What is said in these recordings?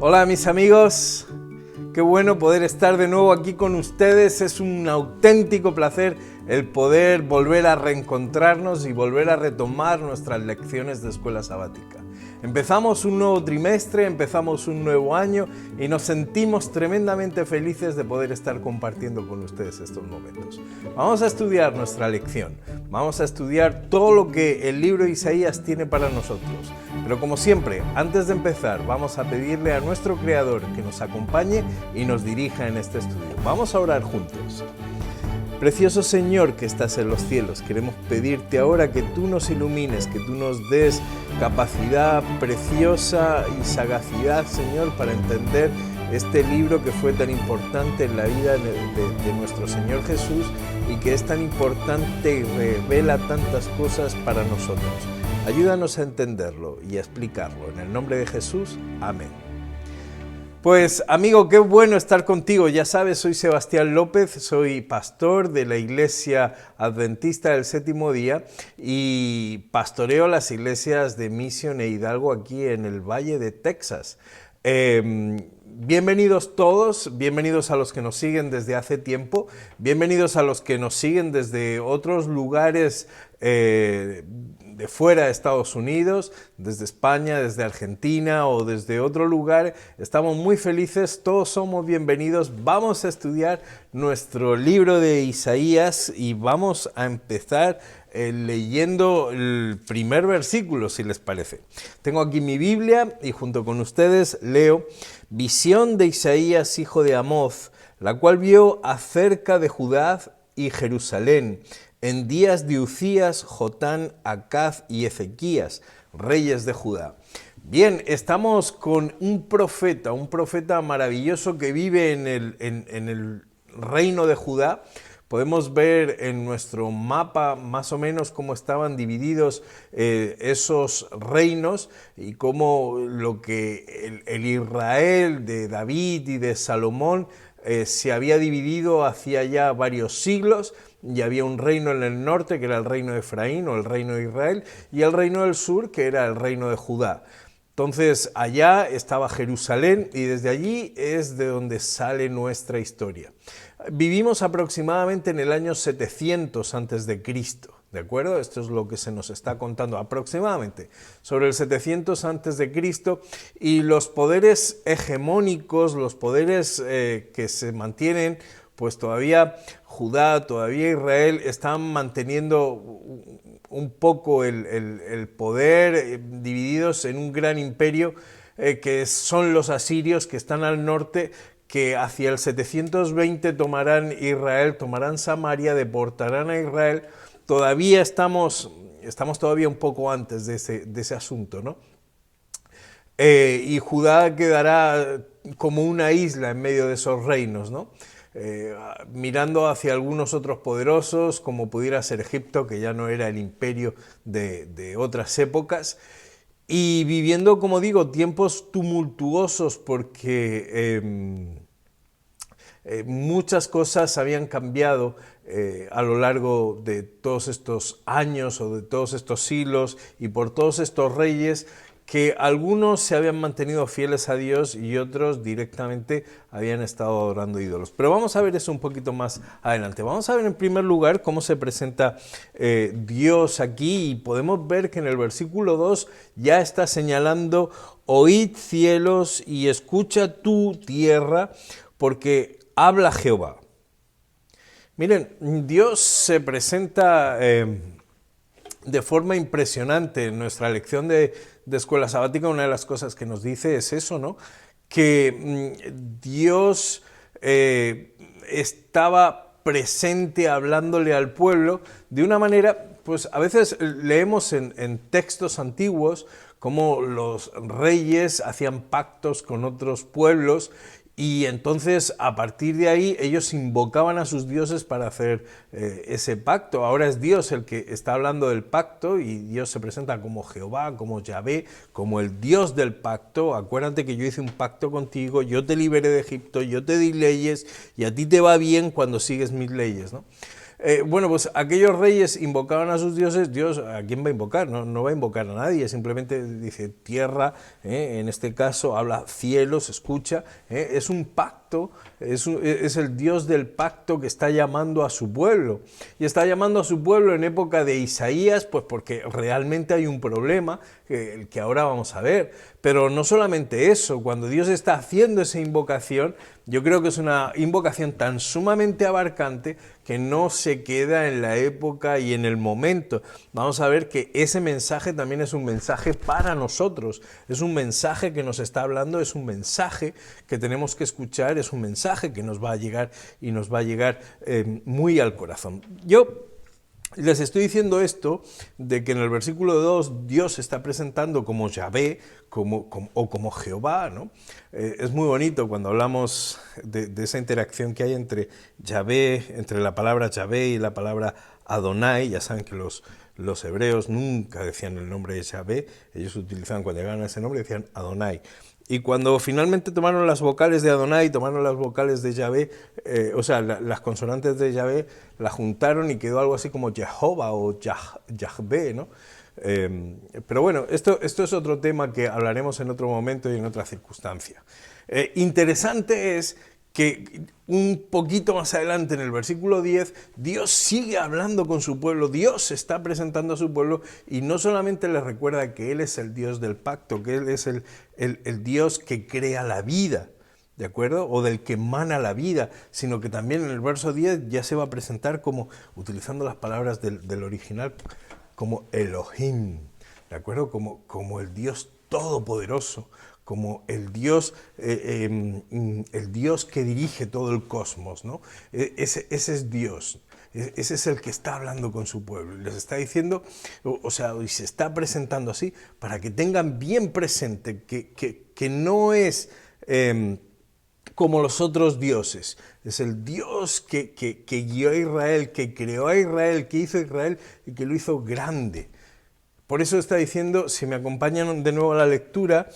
Hola mis amigos, qué bueno poder estar de nuevo aquí con ustedes. Es un auténtico placer el poder volver a reencontrarnos y volver a retomar nuestras lecciones de escuela sabática. Empezamos un nuevo trimestre, empezamos un nuevo año y nos sentimos tremendamente felices de poder estar compartiendo con ustedes estos momentos. Vamos a estudiar nuestra lección, vamos a estudiar todo lo que el libro de Isaías tiene para nosotros. Pero como siempre, antes de empezar, vamos a pedirle a nuestro Creador que nos acompañe y nos dirija en este estudio. Vamos a orar juntos. Precioso Señor que estás en los cielos, queremos pedirte ahora que tú nos ilumines, que tú nos des capacidad preciosa y sagacidad, Señor, para entender este libro que fue tan importante en la vida de nuestro Señor Jesús y que es tan importante y revela tantas cosas para nosotros. Ayúdanos a entenderlo y a explicarlo. En el nombre de Jesús, amén. Pues amigo, qué bueno estar contigo. Ya sabes, soy Sebastián López, soy pastor de la Iglesia Adventista del Séptimo Día y pastoreo las iglesias de Mission e Hidalgo aquí en el Valle de Texas. Bienvenidos todos, bienvenidos a los que nos siguen desde hace tiempo, bienvenidos a los que nos siguen desde otros lugares de fuera de Estados Unidos, desde España, desde Argentina o desde otro lugar. Estamos muy felices, todos somos bienvenidos. Vamos a estudiar nuestro libro de Isaías y vamos a empezar leyendo el primer versículo, si les parece. Tengo aquí mi Biblia y junto con ustedes leo: Visión de Isaías, hijo de Amoz, la cual vio acerca de Judá y Jerusalén, en días de Uzías, Jotán, Acaz y Ezequías, reyes de Judá. Bien, estamos con un profeta maravilloso que vive en el reino de Judá. Podemos ver en nuestro mapa más o menos cómo estaban divididos esos reinos y cómo lo que el Israel de David y de Salomón se había dividido hacía ya varios siglos, y había un reino en el norte que era el reino de Efraín o el reino de Israel, y el reino del sur que era el reino de Judá. Entonces allá estaba Jerusalén y desde allí es de donde sale nuestra historia. Vivimos aproximadamente en el año 700 a.C., ¿de acuerdo? Esto es lo que se nos está contando aproximadamente, sobre el 700 a.C., y los poderes hegemónicos, los poderes que se mantienen, pues todavía Judá, todavía Israel, están manteniendo un poco el poder, divididos en un gran imperio que son los asirios, que están al norte, que hacia el 720 tomarán Israel, tomarán Samaria, deportarán a Israel. Todavía estamos todavía un poco antes de ese asunto, ¿no? Y Judá quedará como una isla en medio de esos reinos, ¿no? Mirando hacia algunos otros poderosos, como pudiera ser Egipto, que ya no era el imperio de otras épocas, y viviendo, como digo, tiempos tumultuosos porque muchas cosas habían cambiado a lo largo de todos estos años o de todos estos siglos y por todos estos reyes, que algunos se habían mantenido fieles a Dios y otros directamente habían estado adorando ídolos. Pero vamos a ver eso un poquito más adelante. Vamos a ver en primer lugar cómo se presenta Dios aquí, y podemos ver que en el versículo 2 ya está señalando: oíd cielos y escucha tú tierra, porque habla Jehová. Miren, Dios se presenta de forma impresionante. En nuestra lección de escuela sabática, una de las cosas que nos dice es eso, ¿no? Que Dios estaba presente hablándole al pueblo de una manera, pues a veces leemos en textos antiguos cómo los reyes hacían pactos con otros pueblos, y entonces a partir de ahí ellos invocaban a sus dioses para hacer ese pacto. Ahora es Dios el que está hablando del pacto, y Dios se presenta como Jehová, como Yahvé, como el Dios del pacto. Acuérdate que yo hice un pacto contigo, yo te liberé de Egipto, yo te di leyes y a ti te va bien cuando sigues mis leyes, ¿no? Bueno, pues aquellos reyes invocaban a sus dioses. Dios, ¿a quién va a invocar? No, no va a invocar a nadie, simplemente dice tierra, en este caso habla cielos, escucha, es un pacto, es el Dios del pacto que está llamando a su pueblo. Y está llamando a su pueblo en época de Isaías, pues porque realmente hay un problema, el que ahora vamos a ver. Pero no solamente eso, cuando Dios está haciendo esa invocación, yo creo que es una invocación tan sumamente abarcante que no se queda en la época y en el momento. Vamos a ver que ese mensaje también es un mensaje para nosotros, es un mensaje que nos está hablando, es un mensaje que tenemos que escuchar, es un mensaje que nos va a llegar y nos va a llegar muy al corazón. Yo les estoy diciendo esto de que en el versículo 2 Dios se está presentando como Yahvé o como Jehová, ¿no? Es muy bonito cuando hablamos de esa interacción que hay entre Yahvé, entre la palabra Yahvé y la palabra Adonai. Ya saben que los hebreos nunca decían el nombre de Yahvé, ellos utilizaban, cuando llegaban a ese nombre, decían Adonai. Y cuando finalmente tomaron las vocales de Adonai, tomaron las vocales de Yahvé, o sea, las consonantes de Yahvé, las juntaron y quedó algo así como Jehová o Yahvé, ¿no? Pero bueno, esto es otro tema que hablaremos en otro momento y en otra circunstancia. Interesante es que un poquito más adelante, en el versículo 10, Dios sigue hablando con su pueblo, Dios se está presentando a su pueblo y no solamente les recuerda que Él es el Dios del pacto, que Él es el Dios que crea la vida, ¿de acuerdo? O del que emana la vida, sino que también en el verso 10 ya se va a presentar como, utilizando las palabras del original, como Elohim, ¿de acuerdo? Como el Dios todopoderoso, como el Dios que dirige todo el cosmos, ¿no? Ese es Dios, ese es el que está hablando con su pueblo y les está diciendo, o sea, y se está presentando así para que tengan bien presente que no es como los otros dioses, es el Dios que guió a Israel, que creó a Israel, que hizo a Israel y que lo hizo grande. Por eso está diciendo, si me acompañan de nuevo a la lectura,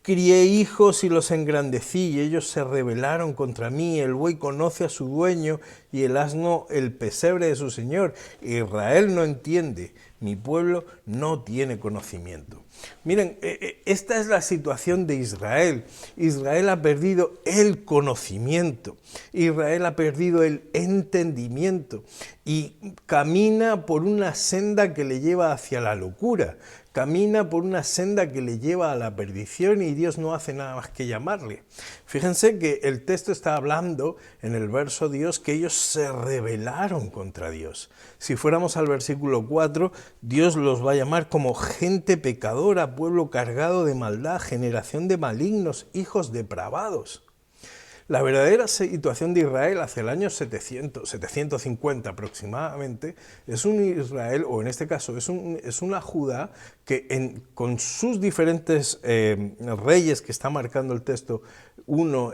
crié hijos y los engrandecí, y ellos se rebelaron contra mí. El buey conoce a su dueño y el asno el pesebre de su señor. Israel no entiende, mi pueblo no tiene conocimiento. Miren, esta es la situación de Israel. Israel ha perdido el conocimiento, Israel ha perdido el entendimiento y camina por una senda que le lleva hacia la locura, camina por una senda que le lleva a la perdición y Dios no hace nada más que llamarle. Fíjense que el texto está hablando en el verso Dios que ellos se rebelaron contra Dios. Si fuéramos al versículo 4, Dios los va a llamar como gente pecadora, pueblo cargado de maldad, generación de malignos, hijos depravados. La verdadera situación de Israel hacia el año 750 aproximadamente, es un Israel, o en este caso es una Judá, que con sus diferentes reyes que está marcando el texto, uno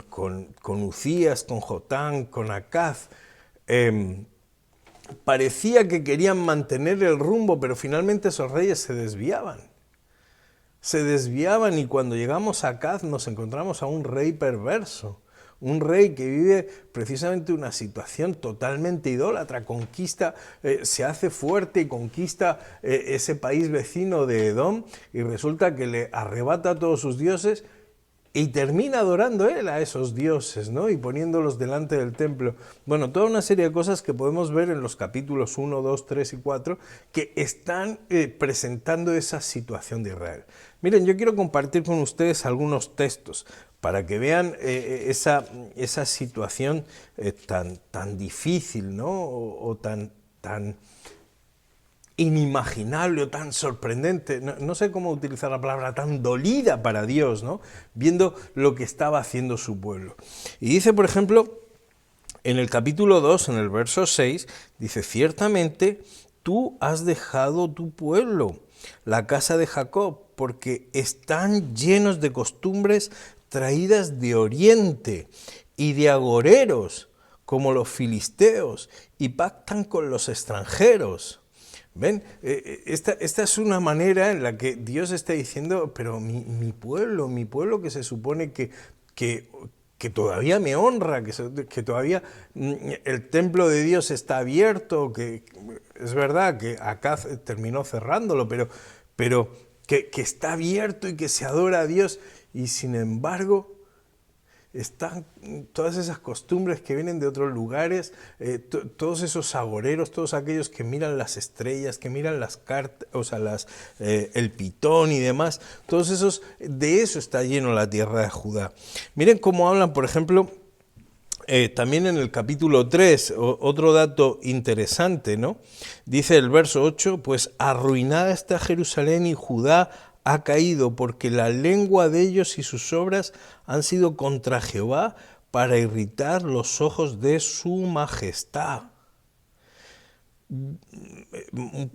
con Ucías, con Jotán, con Acaz, parecía que querían mantener el rumbo, pero finalmente esos reyes se desviaban. Y cuando llegamos a Acaz nos encontramos a un rey perverso, un rey que vive precisamente una situación totalmente idólatra, conquista, se hace fuerte y conquista ese país vecino de Edom y resulta que le arrebata a todos sus dioses y termina adorando él a esos dioses, ¿no? Y poniéndolos delante del templo. Bueno, toda una serie de cosas que podemos ver en los capítulos 1, 2, 3 y 4 que están presentando esa situación de Israel. Miren, yo quiero compartir con ustedes algunos textos para que vean esa situación tan difícil, ¿no? O tan inimaginable o tan sorprendente, no sé cómo utilizar la palabra, tan dolida para Dios, ¿no? Viendo lo que estaba haciendo su pueblo. Y dice, por ejemplo, en el capítulo 2, en el verso 6, dice, ciertamente tú has dejado tu pueblo, la casa de Jacob, porque están llenos de costumbres traídas de oriente y de agoreros, como los filisteos, y pactan con los extranjeros. ¿Ven? Esta es una manera en la que Dios está diciendo, pero mi pueblo que se supone que que todavía me honra, que todavía el templo de Dios está abierto, que es verdad que Acaz terminó cerrándolo, pero que está abierto y que se adora a Dios, y sin embargo están todas esas costumbres que vienen de otros lugares, todos esos agoreros, todos aquellos que miran las estrellas, que miran las cartas, o sea, el pitón y demás, todos esos, de eso está lleno la tierra de Judá. Miren cómo hablan, por ejemplo, también en el capítulo 3, otro dato interesante, ¿no? Dice el verso 8, pues arruinada está Jerusalén y Judá ha caído, porque la lengua de ellos y sus obras han sido contra Jehová para irritar los ojos de su majestad.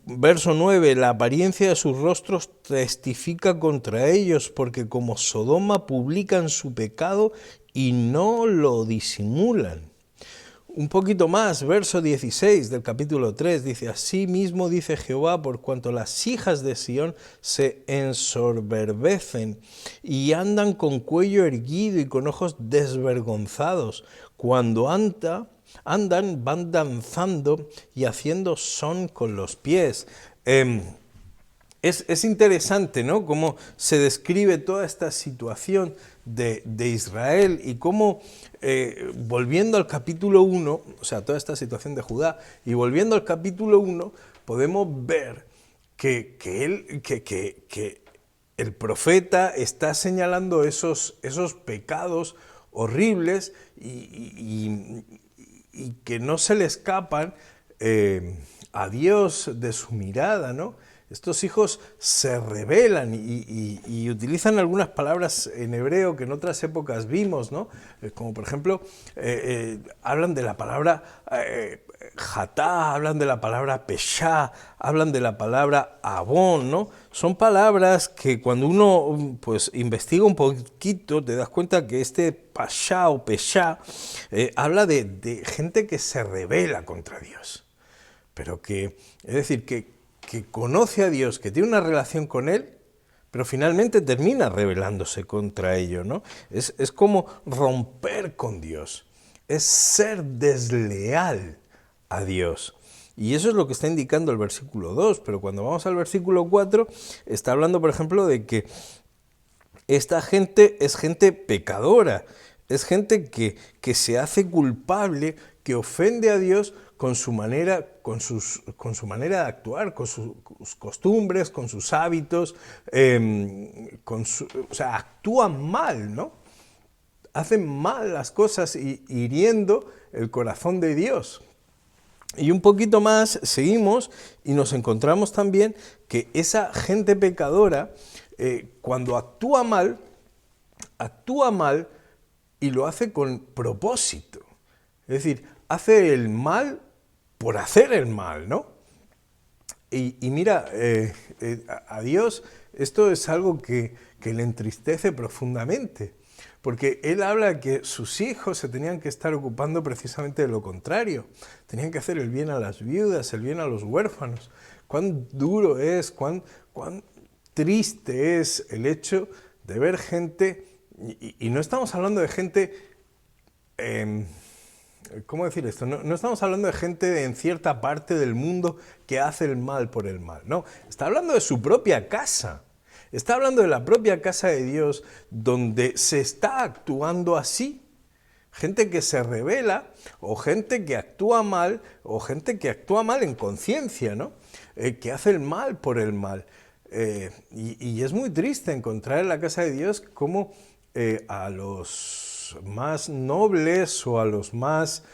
Verso 9, la apariencia de sus rostros testifica contra ellos, porque como Sodoma publican su pecado y no lo disimulan. Un poquito más, verso 16 del capítulo 3, dice, así mismo dice Jehová, por cuanto las hijas de Sión se ensoberbecen y andan con cuello erguido y con ojos desvergonzados, cuando andan, van danzando y haciendo son con los pies. Es interesante, ¿no?, cómo se describe toda esta situación de Israel y cómo, volviendo al capítulo 1, o sea, toda esta situación de Judá, y volviendo al capítulo 1, podemos ver que el profeta está señalando esos pecados horribles y que no se le escapan a Dios de su mirada, ¿no? Estos hijos se rebelan y utilizan algunas palabras en hebreo que en otras épocas vimos, ¿no? Como por ejemplo, hablan de la palabra jatá, hablan de la palabra peshá, hablan de la palabra abón, ¿no? Son palabras que cuando uno pues investiga un poquito te das cuenta que este pashá o peshá habla de gente que se rebela contra Dios, pero que, es decir, que conoce a Dios, que tiene una relación con Él, pero finalmente termina rebelándose contra ello, ¿no? Es como romper con Dios, es ser desleal a Dios. Y eso es lo que está indicando el versículo 2, pero cuando vamos al versículo 4, está hablando, por ejemplo, de que esta gente es gente pecadora, es gente que se hace culpable, que ofende a Dios con su manera, con su manera de actuar, con sus costumbres, con sus hábitos, o sea, actúan mal, ¿no? Hacen mal las cosas y hiriendo el corazón de Dios. Y un poquito más seguimos y nos encontramos también que esa gente pecadora, cuando actúa mal y lo hace con propósito. Es decir, hace el mal por hacer el mal, ¿no? Y mira, a Dios esto es algo que le entristece profundamente, porque Él habla que sus hijos se tenían que estar ocupando precisamente de lo contrario, tenían que hacer el bien a las viudas, el bien a los huérfanos. Cuán duro es, cuán triste es el hecho de ver gente, y no estamos hablando de gente... ¿Cómo decir esto? No estamos hablando de gente en cierta parte del mundo que hace el mal por el mal, no. Está hablando de su propia casa. Está hablando de la propia casa de Dios, donde se está actuando así. Gente que se rebela, o gente que actúa mal, o gente que actúa mal en conciencia, ¿no? Que hace el mal por el mal. Y es muy triste encontrar en la casa de Dios cómo a los más nobles o a los más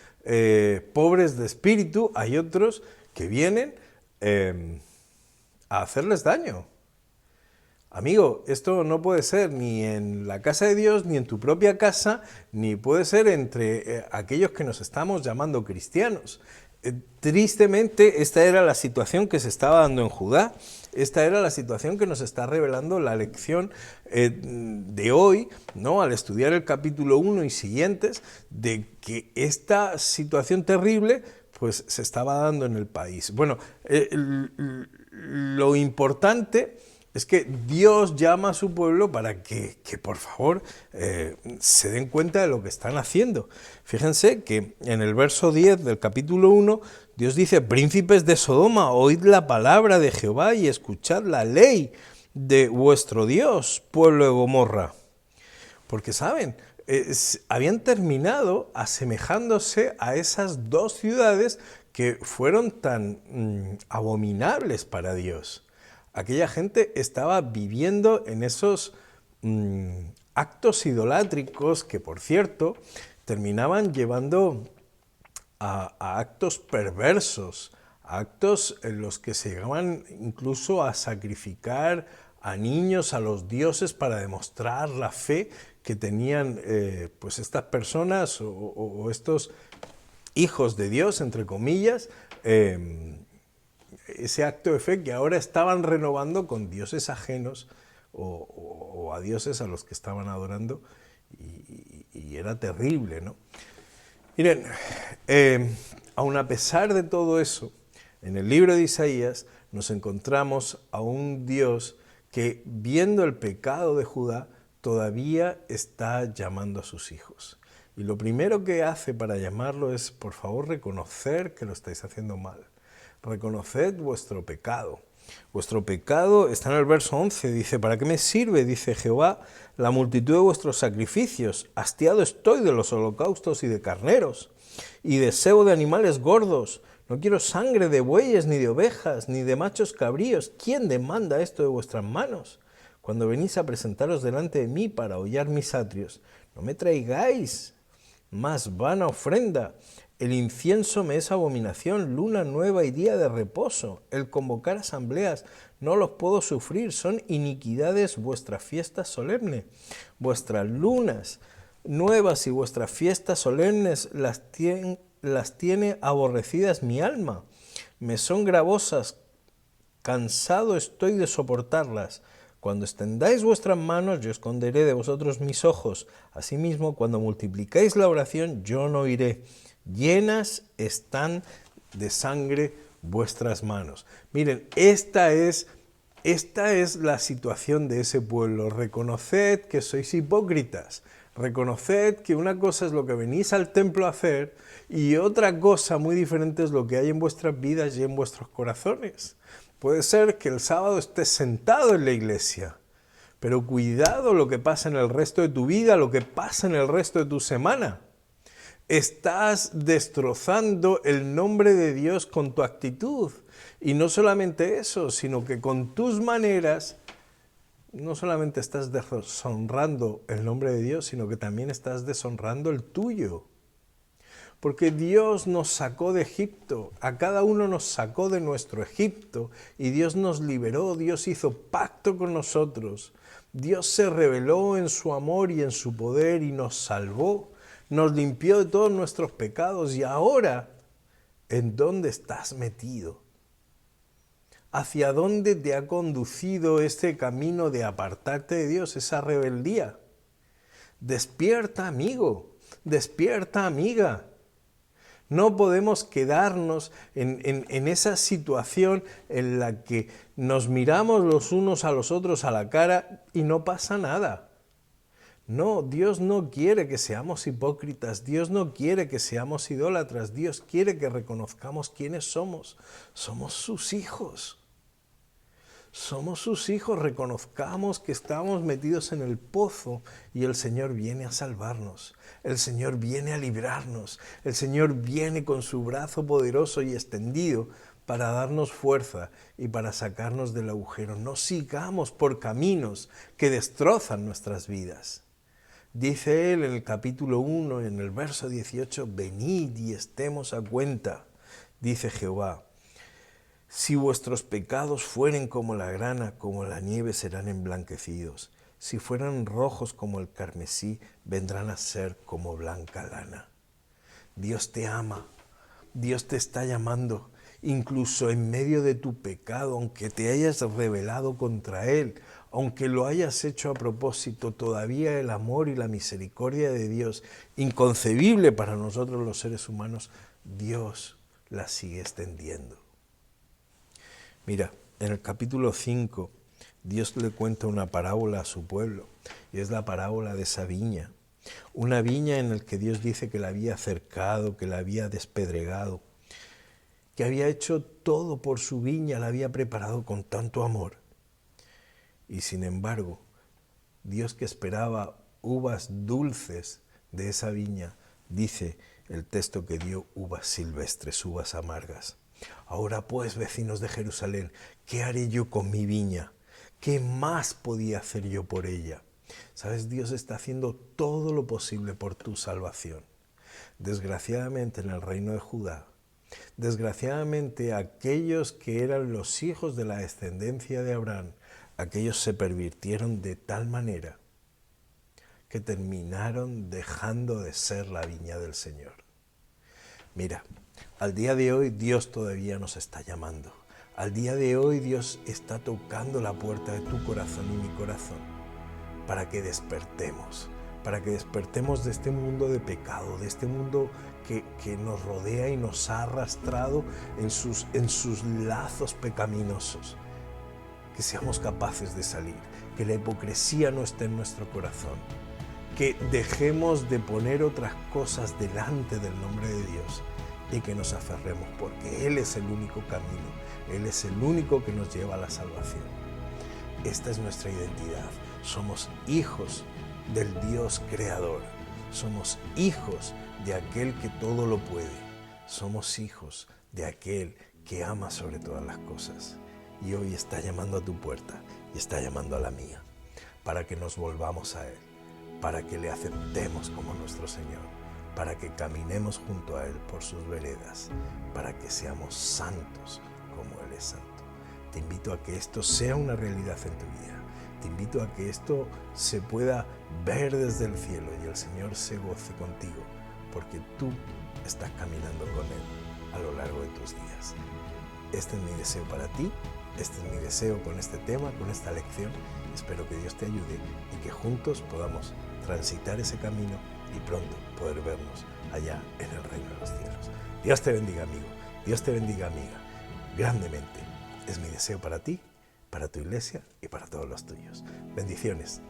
pobres de espíritu hay otros que vienen a hacerles daño. Amigo, esto no puede ser ni en la casa de Dios, ni en tu propia casa, ni puede ser entre aquellos que nos estamos llamando cristianos. Tristemente, esta era la situación que se estaba dando en Judá, esta era la situación que nos está revelando la lección de hoy, ¿no?, al estudiar el capítulo 1 y siguientes, de que esta situación terrible pues, se estaba dando en el país. Bueno, lo importante Es que Dios llama a su pueblo para que por favor, se den cuenta de lo que están haciendo. Fíjense que en el verso 10 del capítulo 1, Dios dice: príncipes de Sodoma, oíd la palabra de Jehová y escuchad la ley de vuestro Dios, pueblo de Gomorra. Porque, ¿saben? Habían terminado asemejándose a esas dos ciudades que fueron tan abominables para Dios. Aquella gente estaba viviendo en esos actos idolátricos que, por cierto, terminaban llevando a actos perversos, a actos en los que se llegaban incluso a sacrificar a niños, a los dioses, para demostrar la fe que tenían pues estas personas o estos hijos de Dios, entre comillas, ese acto de fe que ahora estaban renovando con dioses ajenos o a dioses a los que estaban adorando, y era terrible, ¿no? Miren, aun a pesar de todo eso, en el libro de Isaías nos encontramos a un Dios que, viendo el pecado de Judá, todavía está llamando a sus hijos. Y lo primero que hace para llamarlo es: por favor, reconocer que lo estáis haciendo mal. Reconoced vuestro pecado. Vuestro pecado está en el verso 11, dice: ¿para qué me sirve, dice Jehová, la multitud de vuestros sacrificios? Hastiado estoy de los holocaustos y de carneros, y de sebo de animales gordos. No quiero sangre de bueyes, ni de ovejas, ni de machos cabríos. ¿Quién demanda esto de vuestras manos? Cuando venís a presentaros delante de mí para hollar mis atrios, no me traigáis más vana ofrenda. El incienso me es abominación, luna nueva y día de reposo. El convocar asambleas no los puedo sufrir, son iniquidades vuestras fiestas solemnes. Vuestras lunas nuevas y vuestras fiestas solemnes las tiene aborrecidas mi alma. Me son gravosas, cansado estoy de soportarlas. Cuando extendáis vuestras manos, yo esconderé de vosotros mis ojos. Asimismo, cuando multiplicáis la oración, yo no oiré. Llenas están de sangre vuestras manos. Miren, esta es la situación de ese pueblo. Reconoced que sois hipócritas. Reconoced que una cosa es lo que venís al templo a hacer y otra cosa muy diferente es lo que hay en vuestras vidas y en vuestros corazones. Puede ser que el sábado estés sentado en la iglesia, pero cuidado lo que pasa en el resto de tu vida, lo que pasa en el resto de tu semana. Estás destrozando el nombre de Dios con tu actitud. Y no solamente eso, sino que con tus maneras, no solamente estás deshonrando el nombre de Dios, sino que también estás deshonrando el tuyo. Porque Dios nos sacó de Egipto, a cada uno nos sacó de nuestro Egipto, y Dios nos liberó, Dios hizo pacto con nosotros. Dios se reveló en su amor y en su poder y nos salvó. Nos limpió de todos nuestros pecados. Y ahora, ¿en dónde estás metido? ¿Hacia dónde te ha conducido este camino de apartarte de Dios, esa rebeldía? Despierta, amigo. Despierta, amiga. No podemos quedarnos en esa situación en la que nos miramos los unos a los otros a la cara y no pasa nada. No, Dios no quiere que seamos hipócritas, Dios no quiere que seamos idólatras, Dios quiere que reconozcamos quiénes somos. Somos sus hijos. Somos sus hijos, reconozcamos que estamos metidos en el pozo y el Señor viene a salvarnos. El Señor viene a librarnos. El Señor viene con su brazo poderoso y extendido para darnos fuerza y para sacarnos del agujero. No sigamos por caminos que destrozan nuestras vidas. Dice él en el capítulo 1, en el verso 18, venid y estemos a cuenta, dice Jehová. Si vuestros pecados fueren como la grana, como la nieve serán emblanquecidos. Si fueran rojos como el carmesí, vendrán a ser como blanca lana. Dios te ama, Dios te está llamando, incluso en medio de tu pecado, aunque te hayas rebelado contra Él, aunque lo hayas hecho a propósito, todavía el amor y la misericordia de Dios, inconcebible para nosotros los seres humanos, Dios la sigue extendiendo. Mira, en el capítulo 5 Dios le cuenta una parábola a su pueblo, y es la parábola de esa viña. Una viña en la que Dios dice que la había cercado, que la había despedregado, que había hecho todo por su viña, la había preparado con tanto amor. Y sin embargo, Dios, que esperaba uvas dulces de esa viña, dice el texto que dio uvas silvestres, uvas amargas. Ahora pues, vecinos de Jerusalén, ¿qué haré yo con mi viña? ¿Qué más podía hacer yo por ella? Sabes, Dios está haciendo todo lo posible por tu salvación. Desgraciadamente en el reino de Judá, desgraciadamente aquellos que eran los hijos de la descendencia de Abraham, aquellos se pervirtieron de tal manera que terminaron dejando de ser la viña del Señor. Mira, al día de hoy Dios todavía nos está llamando. Al día de hoy Dios está tocando la puerta de tu corazón y mi corazón para que despertemos de este mundo de pecado, de este mundo que nos rodea y nos ha arrastrado en sus lazos pecaminosos. Que seamos capaces de salir, que la hipocresía no esté en nuestro corazón, que dejemos de poner otras cosas delante del nombre de Dios y que nos aferremos, porque Él es el único camino, Él es el único que nos lleva a la salvación. Esta es nuestra identidad, somos hijos del Dios creador, somos hijos de aquel que todo lo puede, somos hijos de aquel que ama sobre todas las cosas. Y hoy está llamando a tu puerta y está llamando a la mía, para que nos volvamos a Él, para que le aceptemos como nuestro Señor, para que caminemos junto a Él por sus veredas, para que seamos santos como Él es santo. Te invito a que esto sea una realidad en tu vida. Te invito a que esto se pueda ver desde el cielo y el Señor se goce contigo, porque tú estás caminando con Él a lo largo de tus días. Este es mi deseo para ti, este es mi deseo con este tema, con esta lección. Espero que Dios te ayude y que juntos podamos transitar ese camino y pronto poder vernos allá en el reino de los cielos. Dios te bendiga, amigo. Dios te bendiga, amiga. Grandemente es mi deseo para ti, para tu iglesia y para todos los tuyos. Bendiciones.